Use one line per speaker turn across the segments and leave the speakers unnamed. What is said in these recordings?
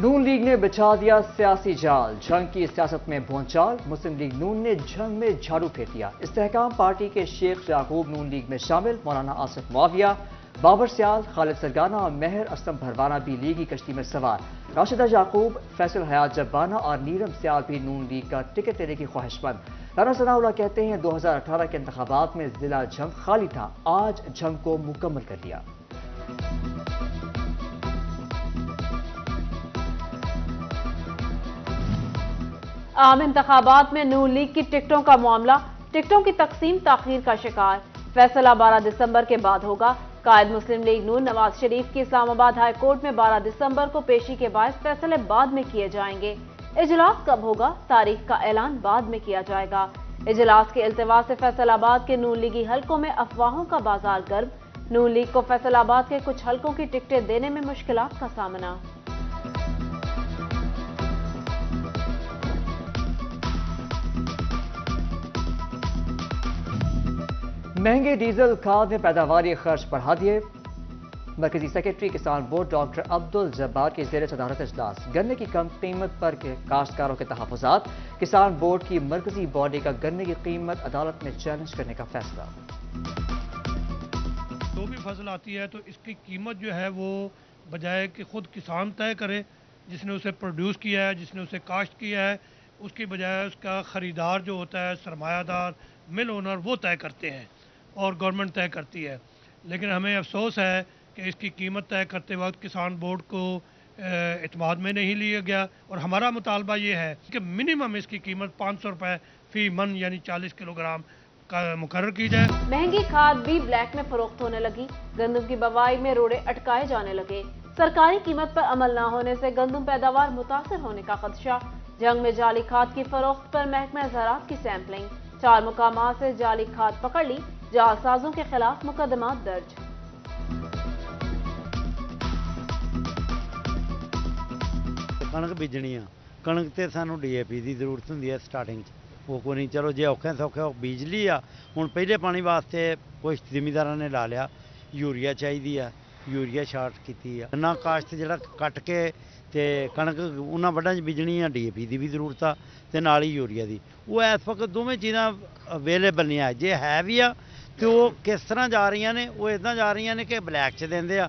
نون league نے بچھا دیا سیاسی جال، جنگ کی سیاست میں بھونچال، مسلم لیگ نون نے جنگ میں جھاڑو پھیر دیا۔ استحکام پارٹی کے شیخ یعقوب نون لیگ میں شامل، مولانا آصف معاویہ، بابر سیال، خالد سرگانہ اور مہر اسلم بھروانہ بھی لیگی کشتی میں سوار۔ راشدہ یعقوب، فیصل حیات جبانہ اور نیرم سیال بھی نون لیگ کا ٹکٹ لینے کی خواہش مند۔ رانا ثناء اللہ کہتے ہیں 2018 کے انتخابات میں ضلع جھنگ خالی تھا، آج جھنگ کو مکمل کر لیا۔
عام انتخابات میں نون لیگ کی ٹکٹوں کا معاملہ، ٹکٹوں کی تقسیم تاخیر کا شکار، فیصلہ 12 دسمبر کے بعد ہوگا۔ قائد مسلم لیگ نون نواز شریف کی اسلام آباد ہائی کورٹ میں 12 دسمبر کو پیشی کے باعث فیصلے بعد میں کیے جائیں گے۔ اجلاس کب ہوگا؟ تاریخ کا اعلان بعد میں کیا جائے گا۔ اجلاس کے التوا سے فیصل آباد کے نون لیگی حلقوں میں افواہوں کا بازار گرم، نون لیگ کو فیصل آباد کے کچھ حلقوں کی ٹکٹیں دینے میں مشکلات کا سامنا۔
مہنگے ڈیزل کھاد نے پیداواری خرچ بڑھا دیے۔ مرکزی سیکرٹری کسان بورڈ ڈاکٹر عبدالجبار کی زیر صدارت اجلاس، گنے کی کم قیمت پر کاشتکاروں کے تحفظات، کسان بورڈ کی مرکزی باڈی کا گنے کی قیمت عدالت میں چیلنج کرنے کا فیصلہ۔
جو بھی فصل آتی ہے تو اس کی قیمت جو ہے وہ بجائے کہ خود کسان طے کرے، جس نے اسے پروڈیوس کیا ہے، جس نے اسے کاشت کیا ہے، اس کی بجائے اس کا خریدار جو ہوتا ہے، سرمایہ دار، مل اونر، وہ طے کرتے ہیں اور گورنمنٹ طے کرتی ہے۔ لیکن ہمیں افسوس ہے کہ اس کی قیمت طے کرتے وقت کسان بورڈ کو اعتماد میں نہیں لیا گیا، اور ہمارا مطالبہ یہ ہے کہ منیمم اس کی قیمت 500 روپے فی من یعنی 40 کلو گرام کا مقرر کی جائے۔
مہنگی کھاد بھی بلیک میں فروخت ہونے لگی، گندم کی بوائی میں روڑے اٹکائے جانے لگے، سرکاری قیمت پر عمل نہ ہونے سے گندم پیداوار متاثر ہونے کا خدشہ، جنگ میں جعلی کھاد کی فروخت پر محکمہ زراعت کی سیمپلنگ، 4 مقامات سے جعلی کھاد پکڑ لی، جعلسازوں کے خلاف مقدمات درج۔
کਣک بیجنی ਆ ਕਣਕ ਤੇ ਸਾਨੂੰ ਡੀਏਪੀ ਦੀ ਜ਼ਰੂਰਤ ਹੁੰਦੀ ਹੈ ਸਟਾਰਟਿੰਗ 'ਚ, ਉਹ ਕੋਈ ਨਹੀਂ, ਚਲੋ ਜੇ ਔਖੇ ਸੌਖੇ ਉਹ ਬੀਜ ਲਈ ਆ। ਹੁਣ ਪਹਿਲੇ ਪਾਣੀ ਵਾਸਤੇ ਕੁਝ ਜ਼ਿਮੀਂਦਾਰਾਂ ਨੇ ਲਾ ਲਿਆ, ਯੂਰੀਆ ਚਾਹੀਦੀ ਆ, ਯੂਰੀਆ ਸ਼ਾਰਟ ਕੀਤੀ ਆ। ਨਾ ਕਾਸ਼ਤ ਜਿਹੜਾ ਕੱਟ ਕੇ ਤੇ ਕਣਕ ਉਹਨਾਂ ਵੱਢਾਂ 'ਚ ਬੀਜਣੀ ਆ, ਡੀਏਪੀ ਦੀ ਵੀ ਜ਼ਰੂਰਤ ਆ ਤੇ ਨਾਲ ਹੀ ਯੂਰੀਆ ਦੀ। ਉਹ ਇਸ ਵਕਤ ਦੋਵੇਂ ਚੀਜ਼ਾਂ ਅਵੇਲੇਬਲ ਨਹੀਂ ਆ, ਜੇ ਹੈ ਵੀ ਆ ਤੇ ਉਹ ਕਿਸ ਤਰ੍ਹਾਂ ਜਾ ਰਹੀਆਂ ਨੇ, ਉਹ ਇਦਾਂ ਜਾ ਰਹੀਆਂ ਨੇ ਕਿ ਬਲੈਕ 'ਚ ਦਿੰਦੇ ਆ,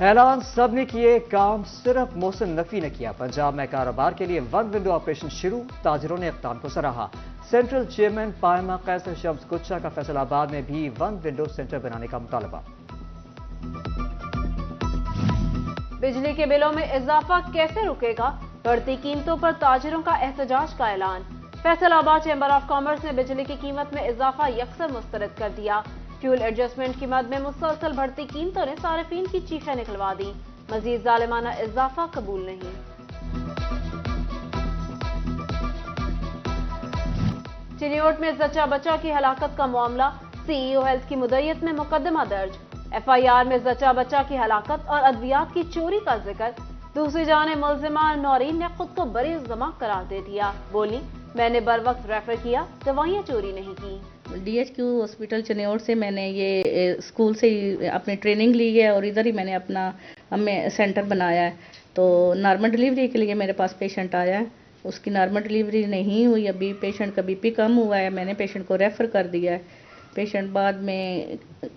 اعلان سب نے کیے، کام صرف محسن نقوی نے کیا۔ پنجاب میں کاروبار کے لیے ون ونڈو آپریشن شروع، تاجروں نے اقدام کو سراہا۔ سینٹرل چیئرمین پائمہ قیصر شمس کچا کا فیصل آباد میں بھی ون ونڈو سینٹر بنانے کا مطالبہ۔
بجلی کے بلوں میں اضافہ کیسے رکے گا؟ بڑھتی قیمتوں پر تاجروں کا احتجاج کا اعلان۔ فیصل آباد چیمبر آف کامرس نے بجلی کی قیمت میں اضافہ یکسر مسترد کر دیا۔ فیول ایڈجسٹمنٹ کی مد میں مسلسل بڑھتی قیمتوں نے صارفین کی چیخیں نکلوا دی، مزید ظالمانہ اضافہ قبول نہیں۔ چنیوٹ میں زچہ بچہ کی ہلاکت کا معاملہ، سی ای او ہیلتھ کی مدعیت میں مقدمہ درج، ایف آئی آر میں زچہ بچہ کی ہلاکت اور ادویات کی چوری کا ذکر۔ دوسری جانب ملزمہ نورین نے خود کو بری الزامہ قرار دے دیا، بولی میں نے بر وقت ریفر کیا، دوائیاں چوری نہیں کی۔
D H Q hospital Chiniot سے میں نے یہ اسکول سے ہی اپنی ٹریننگ لی ہے اور ادھر ہی میں نے اپنا سینٹر بنایا ہے۔ تو نارمل ڈلیوری کے لیے میرے پاس پیشنٹ آیا ہے، اس کی نارمل ڈلیوری نہیں ہوئی، ابھی پیشنٹ کا بی پی کم ہوا ہے، میں نے پیشنٹ کو ریفر کر دیا ہے۔ پیشنٹ بعد میں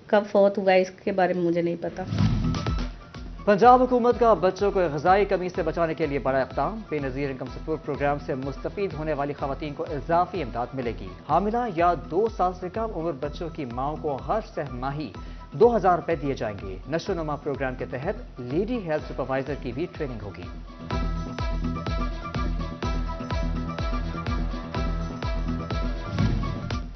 کب فوت ہوا ہے اس کے بارے میں مجھے نہیں پتا۔
پنجاب حکومت کا بچوں کو غذائی کمی سے بچانے کے لیے بڑا اقدام، بے نظیر انکم سپورٹ پروگرام سے مستفید ہونے والی خواتین کو اضافی امداد ملے گی۔ حاملہ یا 2 سال سے کم عمر بچوں کی ماؤں کو ہر سہ ماہی 2000 روپے دیے جائیں گے۔ نشو و نما پروگرام کے تحت لیڈی ہیلتھ سپروائزر کی بھی ٹریننگ ہوگی۔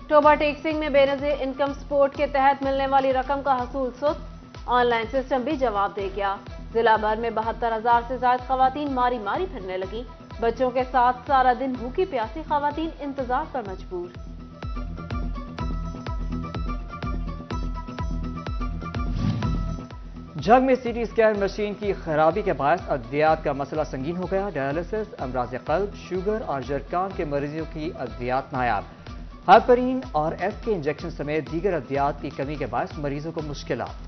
ٹوبہ ٹیکسنگ میں بے نظیر انکم سپورٹ کے تحت ملنے والی رقم کا حصول سست، آن لائن سسٹم بھی جواب دے گیا۔ ضلع بھر میں 72,000 سے زائد خواتین ماری ماری پھرنے لگی، بچوں کے ساتھ سارا دن بھوکی پیاسی خواتین انتظار پر مجبور۔
جنگ میں سی ٹی اسکین مشین کی خرابی کے باعث ادویات کا مسئلہ سنگین ہو گیا، ڈائلسس، امراض قلب، شوگر اور جرثقان کے مریضوں کی ادویات نایاب، ہائپرین اور ایس کے انجیکشن سمیت دیگر ادویات کی کمی کے باعث مریضوں کو مشکلات۔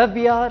FBR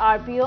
RPO